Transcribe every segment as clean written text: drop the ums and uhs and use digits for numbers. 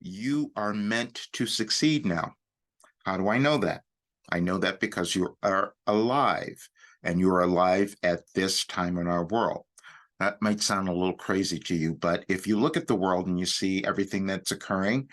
You are meant to succeed now. How do I know that? I know that because you are alive, and you're alive at this time in our world. That might sound a little crazy to you, but if you look at the world and you see everything that's occurring,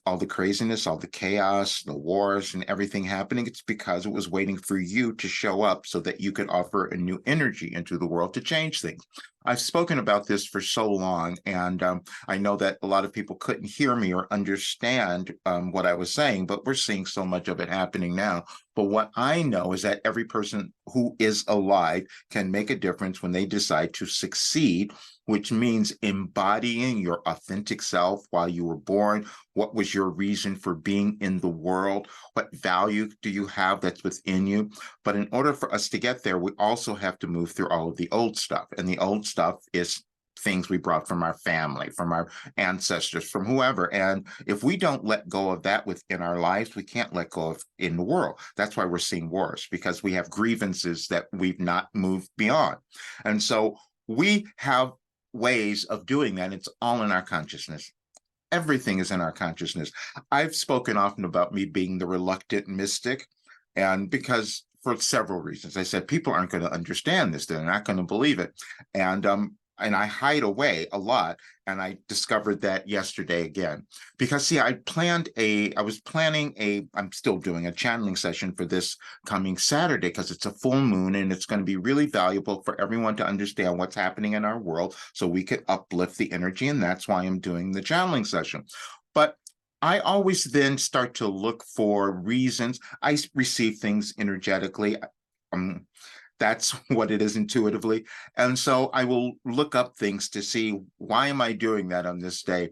all the craziness, all the chaos, the wars, and everything happening, it's because it was waiting for you to show up so that you could offer a new energy into the world to change things. I've spoken about this for so long, and I know that a lot of people couldn't hear me or understand what I was saying, but we're seeing so much of it happening now. But what I know is that every person who is alive can make a difference when they decide to succeed, which means embodying your authentic self while you were born. What was your reason for being in the world? What value do you have that's within you? But in order for us to get there, we also have to move through all of the old stuff. And the old stuff is things we brought from our family, from our ancestors, from whoever. And if we don't let go of that within our lives, we can't let go of in the world. That's why we're seeing wars, because we have grievances that we've not moved beyond. And so we have ways of doing that. It's all in our consciousness. Everything is in our consciousness. I've spoken often about me being the reluctant mystic, and because for several reasons. I said people aren't going to understand this; they're not going to believe it, and I hide away a lot. And I discovered that yesterday again, because see, I was planning I'm still doing a channeling session for this coming Saturday because it's a full moon and it's going to be really valuable for everyone to understand what's happening in our world so we could uplift the energy. And that's why I'm doing the channeling session. But I always then start to look for reasons. I receive things energetically. Um, that's what it is intuitively. And so I will look up things to see why am I doing that on this day?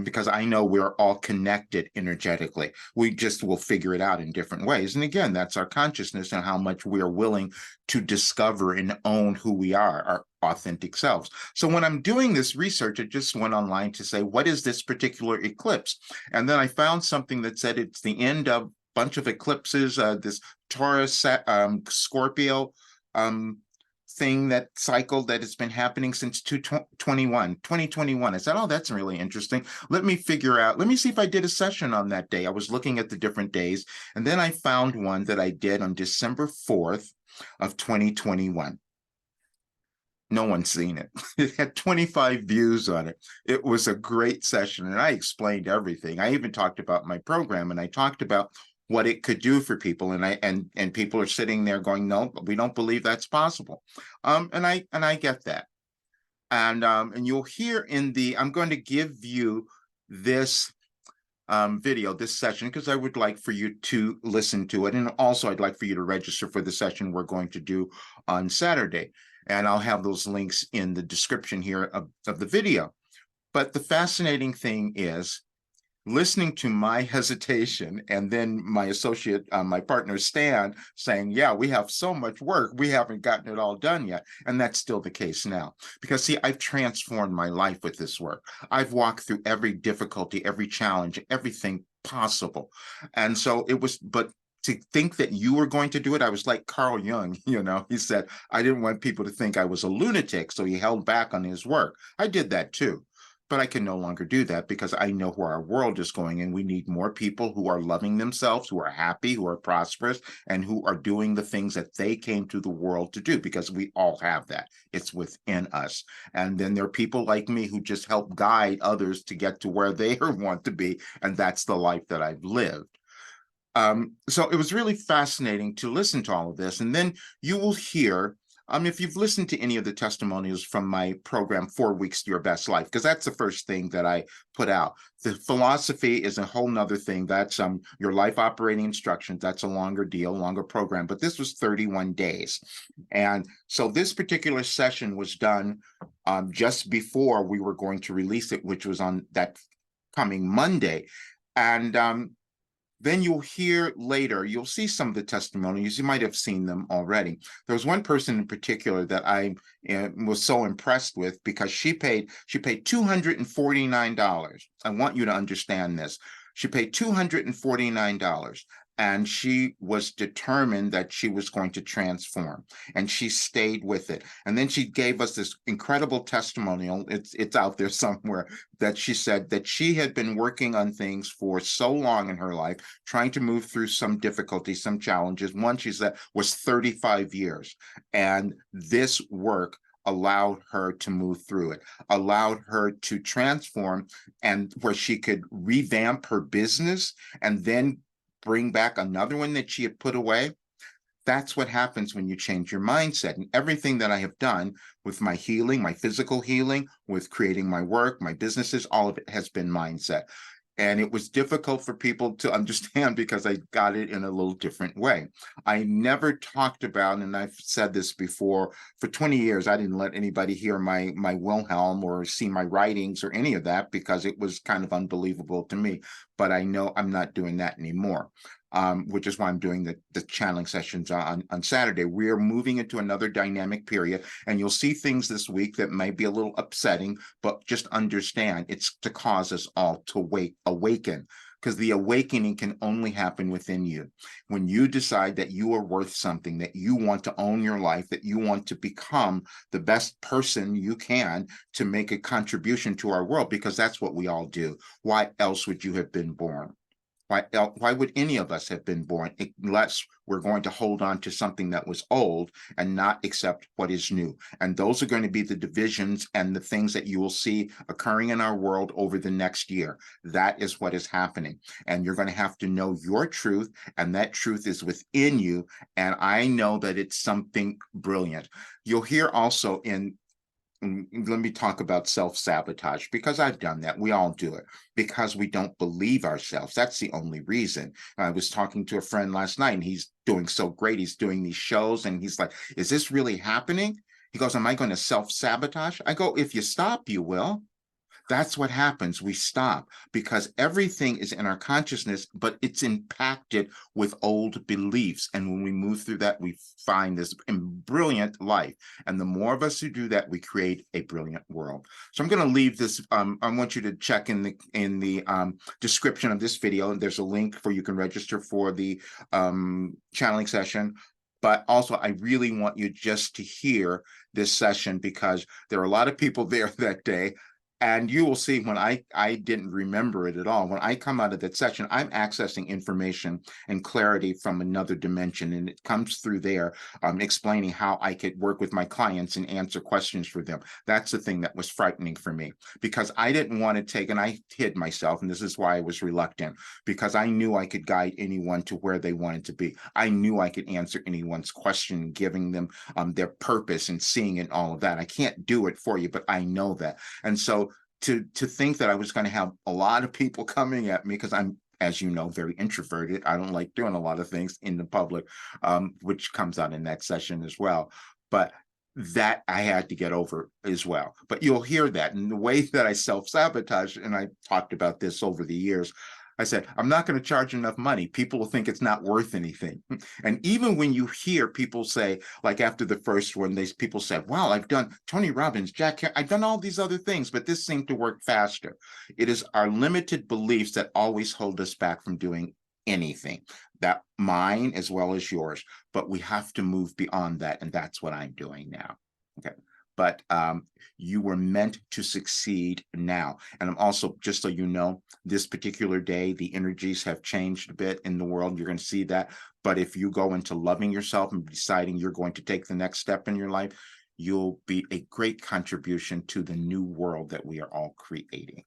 Because I know we're all connected energetically. We just will figure it out in different ways. And again, that's our consciousness and how much we are willing to discover and own who we are, our authentic selves. So when I'm doing this research, I just went online to say, what is this particular eclipse? And then I found something that said it's the end of a bunch of eclipses, this Taurus, Scorpio, um, thing that cycle that has been happening since 2021. I said, oh, that's really interesting. Let me see if I did a session on that day. I was looking at the different days, and then I found one that I did on December 4th of 2021. No one's seen it. It had 25 views on it. It was a great session, and I explained everything. I even talked about my program, and I talked about what it could do for people. And people are sitting there going, "No, we don't believe that's possible." And I get that. And you'll hear in the I'm going to give you this video, this session, because I would like for you to listen to it. And also, I'd like for you to register for the session we're going to do on Saturday. And I'll have those links in the description here of the video. But the fascinating thing is listening to my hesitation and then my associate, my partner Stan, saying, yeah, we have so much work, we haven't gotten it all done yet. And that's still the case now. Because see, I've transformed my life with this work. I've walked through every difficulty, every challenge, everything possible. And so it was, but to think that you were going to do it, I was like Carl Jung, he said, I didn't want people to think I was a lunatic, so he held back on his work. I did that too. But I can no longer do that because I know where our world is going, and we need more people who are loving themselves, who are happy, who are prosperous, and who are doing the things that they came to the world to do, because we all have that. It's within us. And then there are people like me who just help guide others to get to where they want to be, and that's the life that I've lived. So it was really fascinating to listen to all of this. And then you will hear, if you've listened to any of the testimonials from my program, 4 Weeks to Your Best Life, because that's the first thing that I put out. The philosophy is a whole nother thing. That's your life operating instructions. That's a longer deal, longer program. But this was 31 days. And so this particular session was done just before we were going to release it, which was on that coming Monday. And then you'll hear later, you'll see some of the testimonies. You might have seen them already. There was one person in particular that I was so impressed with, because she paid $249. I want you to understand this. She paid $249, And she was determined that she was going to transform, and she stayed with it. And then she gave us this incredible testimonial. It's out there somewhere, that she said that she had been working on things for so long in her life, trying to move through some difficulties, some challenges. One, she said, was 35 years. And this work allowed her to move through it, allowed her to transform, and where she could revamp her business and then bring back another one that she had put away. That's what happens when you change your mindset. And everything that I have done with my healing, my physical healing, with creating my work, my businesses, all of it has been mindset. And it was difficult for people to understand because I got it in a little different way. I never talked about, and I've said this before, for 20 years, I didn't let anybody hear my Wilhelm or see my writings or any of that because it was kind of unbelievable to me. But I know I'm not doing that anymore. Which is why I'm doing the channeling sessions on Saturday. We're moving into another dynamic period, and you'll see things this week that may be a little upsetting, but just understand it's to cause us all to awaken, because the awakening can only happen within you. When you decide that you are worth something, that you want to own your life, that you want to become the best person you can to make a contribution to our world, because that's what we all do. Why else would you have been born? Why would any of us have been born unless we're going to hold on to something that was old and not accept what is new? And those are going to be the divisions and the things that you will see occurring in our world over the next year. That is what is happening. And you're going to have to know your truth, and that truth is within you. And I know that it's something brilliant. You'll hear also let me talk about self-sabotage, because I've done that. We all do it because we don't believe ourselves. That's the only reason. I was talking to a friend last night, and he's doing so great. He's doing these shows, and he's like, is this really happening? He goes, am I going to self-sabotage? I go, if you stop, you will. That's what happens. We stop because everything is in our consciousness, but it's impacted with old beliefs. And when we move through that, we find this brilliant life. And the more of us who do that, we create a brilliant world. So I'm going to leave this. I want you to check in the description of this video, and there's a link for you can register for the channeling session. But also, I really want you just to hear this session, because there are a lot of people there that day. And you will see, when I didn't remember it at all, when I come out of that session, I'm accessing information and clarity from another dimension. And it comes through there, explaining how I could work with my clients and answer questions for them. That's the thing that was frightening for me, because I didn't want to take, and I hid myself. And this is why I was reluctant, because I knew I could guide anyone to where they wanted to be. I knew I could answer anyone's question, giving them their purpose and seeing it, all of that. I can't do it for you, but I know that. And so to think that I was going to have a lot of people coming at me, because I'm, as you know, very introverted. I don't like doing a lot of things in the public, which comes out in that session as well. But that I had to get over as well. But you'll hear that. And the way that I self-sabotage, and I talked about this over the years, I said, I'm not going to charge enough money. People will think it's not worth anything. And even when you hear people say, like after the first one, people said, wow, I've done Tony Robbins, Jack, I've done all these other things, but this seemed to work faster. It is our limited beliefs that always hold us back from doing anything, that mine as well as yours. But we have to move beyond that. And that's what I'm doing now. Okay. But you were meant to succeed now. And I'm also, just so you know, this particular day, the energies have changed a bit in the world. You're going to see that. But if you go into loving yourself and deciding you're going to take the next step in your life, you'll be a great contribution to the new world that we are all creating.